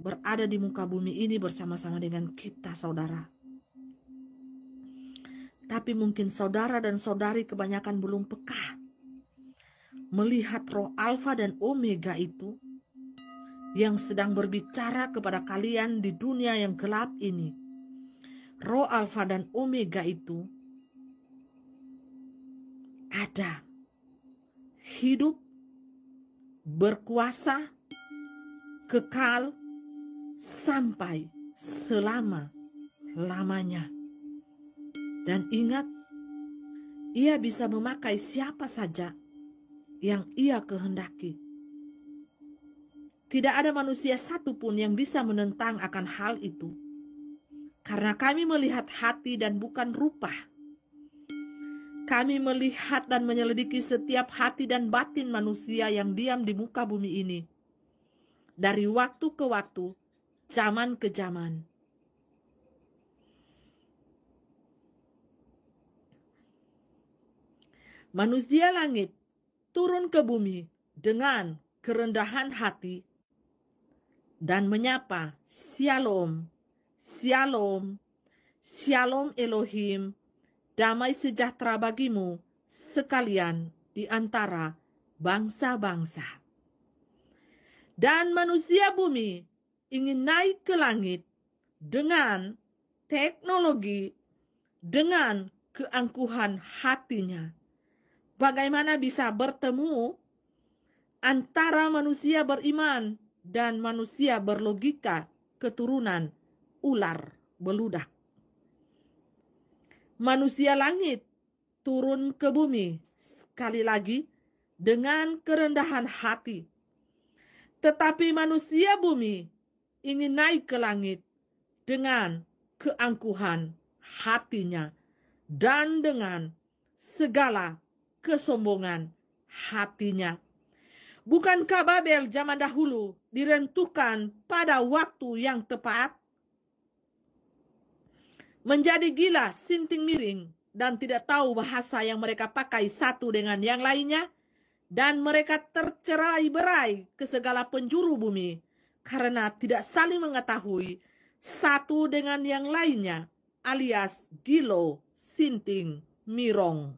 berada di muka bumi ini bersama-sama dengan kita, saudara. Tapi mungkin saudara dan saudari kebanyakan belum peka melihat roh Alfa dan Omega itu yang sedang berbicara kepada kalian di dunia yang gelap ini. Roh Alfa dan Omega itu ada, hidup, berkuasa, kekal, sampai selama-lamanya. Dan ingat, ia bisa memakai siapa saja yang ia kehendaki. Tidak ada manusia satupun yang bisa menentang akan hal itu. Karena kami melihat hati dan bukan rupa. Kami melihat dan menyelidiki setiap hati dan batin manusia yang diam di muka bumi ini. Dari waktu ke waktu, zaman ke zaman. Manusia langit turun ke bumi dengan kerendahan hati dan menyapa, Shalom, Shalom, Shalom Elohim, damai sejahtera bagimu sekalian di antara bangsa-bangsa. Dan manusia bumi ingin naik ke langit dengan teknologi, dengan keangkuhan hatinya. Bagaimana bisa bertemu antara manusia beriman dan manusia berlogika keturunan ular beludak. Manusia langit turun ke bumi sekali lagi dengan kerendahan hati. Tetapi manusia bumi ingin naik ke langit dengan keangkuhan hatinya dan dengan segala kesombongan hatinya. Bukankah Babel zaman dahulu direntukan pada waktu yang tepat? Menjadi gila, sinting miring, dan tidak tahu bahasa yang mereka pakai satu dengan yang lainnya, dan mereka tercerai-berai ke segala penjuru bumi, karena tidak saling mengetahui satu dengan yang lainnya, alias gilo, sinting, mirong.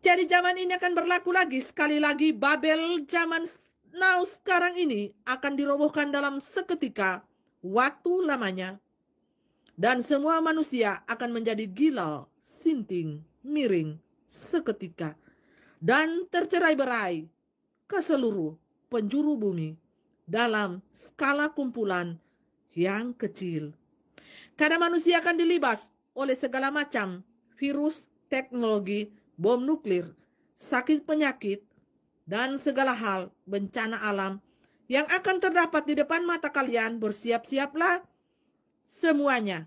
Jadi zaman ini akan berlaku lagi. Sekali lagi Babel zaman now sekarang ini akan dirobohkan dalam seketika waktu lamanya. Dan semua manusia akan menjadi gila, sinting, miring seketika. Dan tercerai-berai ke seluruh penjuru bumi dalam skala kumpulan yang kecil. Karena manusia akan dilibas oleh segala macam virus, teknologi, bom nuklir, sakit penyakit, dan segala hal bencana alam yang akan terdapat di depan mata kalian. Bersiap-siaplah semuanya.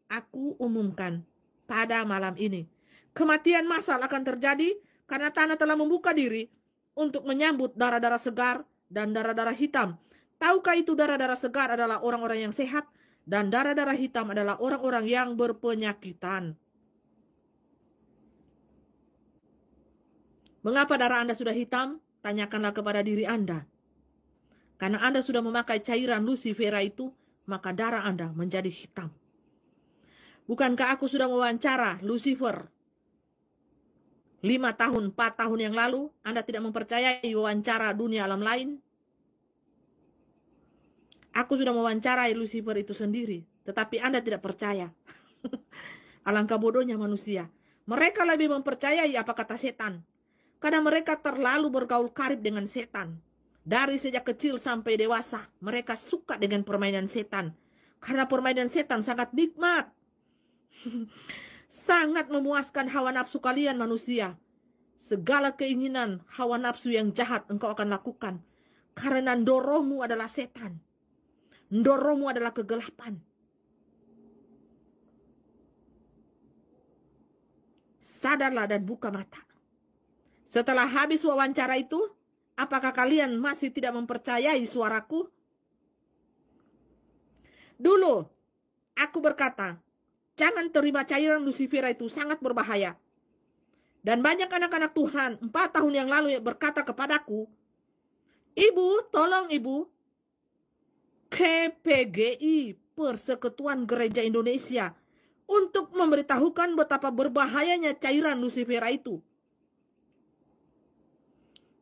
Aku umumkan pada malam ini. Kematian massal akan terjadi karena tanah telah membuka diri untuk menyambut darah-darah segar dan darah-darah hitam. Tahukah itu darah-darah segar adalah orang-orang yang sehat dan darah-darah hitam adalah orang-orang yang berpenyakitan. Mengapa darah Anda sudah hitam? Tanyakanlah kepada diri Anda. Karena Anda sudah memakai cairan lucifera itu, maka darah Anda menjadi hitam. Bukankah aku sudah mewawancara Lucifer 5 tahun, 4 tahun yang lalu? Anda tidak mempercayai wawancara dunia alam lain? Aku sudah mewawancarai Lucifer itu sendiri, tetapi Anda tidak percaya. Alangkah bodohnya manusia. Mereka lebih mempercayai apa kata setan. Karena mereka terlalu bergaul karib dengan setan. Dari sejak kecil sampai dewasa, mereka suka dengan permainan setan. Karena permainan setan sangat nikmat. Sangat memuaskan hawa nafsu kalian manusia. Segala keinginan hawa nafsu yang jahat engkau akan lakukan. Karena ndoromu adalah setan. Ndoromu adalah kegelapan. Sadarlah dan buka mata. Setelah habis wawancara itu, apakah kalian masih tidak mempercayai suaraku? Dulu, aku berkata, jangan terima cairan lucifera itu sangat berbahaya. Dan banyak anak-anak Tuhan 4 tahun yang lalu berkata kepadaku, Ibu, tolong ibu, KPGI, Persekutuan Gereja Indonesia, untuk memberitahukan betapa berbahayanya cairan lucifera itu.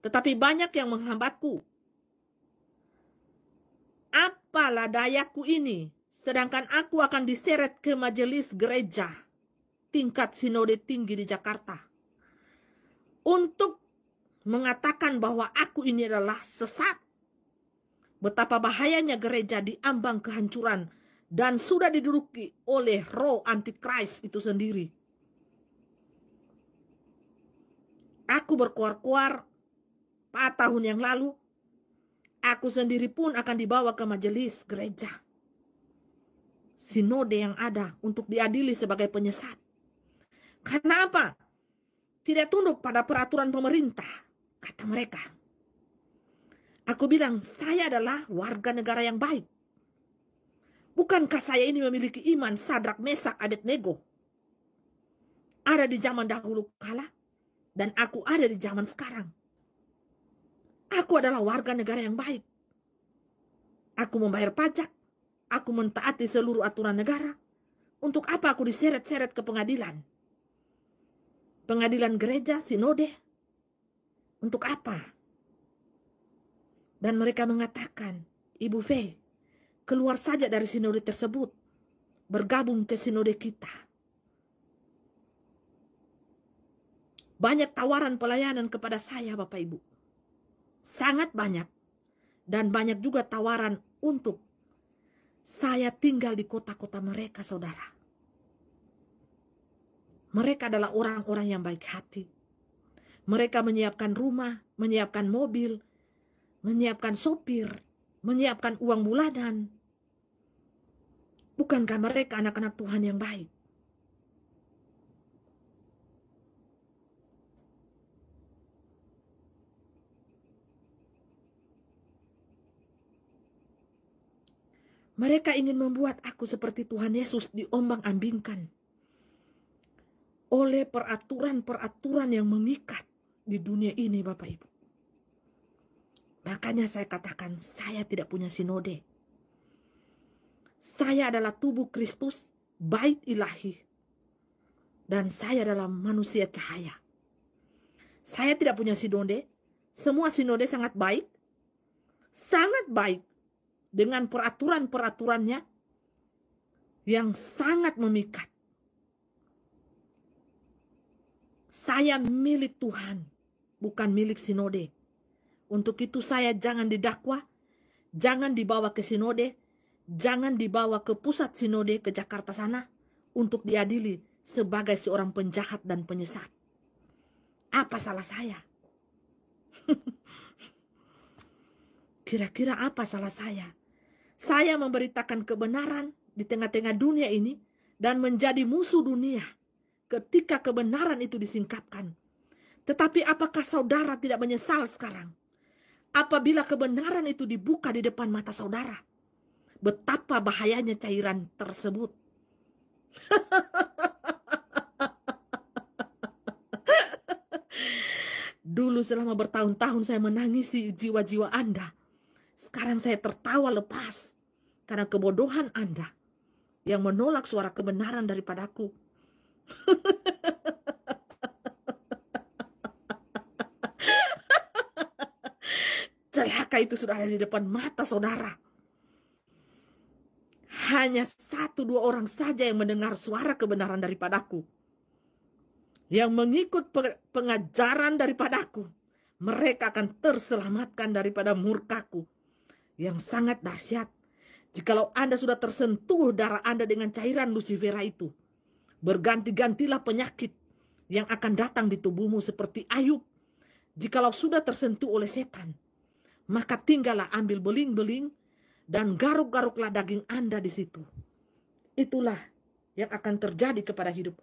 Tetapi banyak yang menghambatku. Apalah dayaku ini, sedangkan aku akan diseret ke majelis gereja tingkat sinode tinggi di Jakarta untuk mengatakan bahwa aku ini adalah sesat. Betapa bahayanya gereja di ambang kehancuran dan sudah diduduki oleh roh antikris itu sendiri. Aku berkuar-kuar 4 tahun yang lalu, aku sendiri pun akan dibawa ke majelis gereja sinode yang ada untuk diadili sebagai penyesat. Karena apa? Tidak tunduk pada peraturan pemerintah, kata mereka. Aku bilang, saya adalah warga negara yang baik. Bukankah saya ini memiliki iman Sadrak, Mesak, Abednego? Ada di zaman dahulu kala, dan aku ada di zaman sekarang. Aku adalah warga negara yang baik. Aku membayar pajak. Aku mentaati seluruh aturan negara. Untuk apa aku diseret-seret ke pengadilan? Pengadilan gereja, sinode. Untuk apa? Dan mereka mengatakan, Ibu V, keluar saja dari sinode tersebut. Bergabung ke sinode kita. Banyak tawaran pelayanan kepada saya, Bapak Ibu. Sangat banyak. Dan banyak juga tawaran untuk saya tinggal di kota-kota mereka, saudara. Mereka adalah orang-orang yang baik hati. Mereka menyiapkan rumah, menyiapkan mobil, menyiapkan sopir, menyiapkan uang bulanan. Bukankah mereka anak-anak Tuhan yang baik? Mereka ingin membuat aku seperti Tuhan Yesus diombang-ambingkan oleh peraturan-peraturan yang mengikat di dunia ini, Bapak Ibu. Makanya saya katakan, saya tidak punya sinode. Saya adalah tubuh Kristus, bait ilahi. Dan saya adalah manusia cahaya. Saya tidak punya sinode. Semua sinode sangat baik. Sangat baik. Dengan peraturan-peraturannya yang sangat memikat. Saya milik Tuhan, bukan milik sinode. Untuk itu saya jangan didakwa, jangan dibawa ke sinode, jangan dibawa ke pusat sinode ke Jakarta sana untuk diadili sebagai seorang penjahat dan penyesat. Apa salah saya? Kira-kira apa salah saya? Saya memberitakan kebenaran di tengah-tengah dunia ini dan menjadi musuh dunia ketika kebenaran itu disingkapkan. Tetapi apakah saudara tidak menyesal sekarang? Apabila kebenaran itu dibuka di depan mata saudara, betapa bahayanya cairan tersebut. Dulu selama bertahun-tahun saya menangisi jiwa-jiwa Anda. Sekarang saya tertawa lepas karena kebodohan Anda yang menolak suara kebenaran daripadaku. Celaka itu sudah ada di depan mata saudara. Hanya 1-2 orang saja yang mendengar suara kebenaran daripadaku. Yang mengikut pengajaran daripadaku. Mereka akan terselamatkan daripada murkaku yang sangat dahsyat. Jikalau Anda sudah tersentuh darah Anda dengan cairan lucifera itu, berganti-gantilah penyakit yang akan datang di tubuhmu seperti Ayub. Jikalau sudah tersentuh oleh setan, maka tinggallah ambil beling-beling dan garuk-garuklah daging Anda di situ. Itulah yang akan terjadi kepada hidup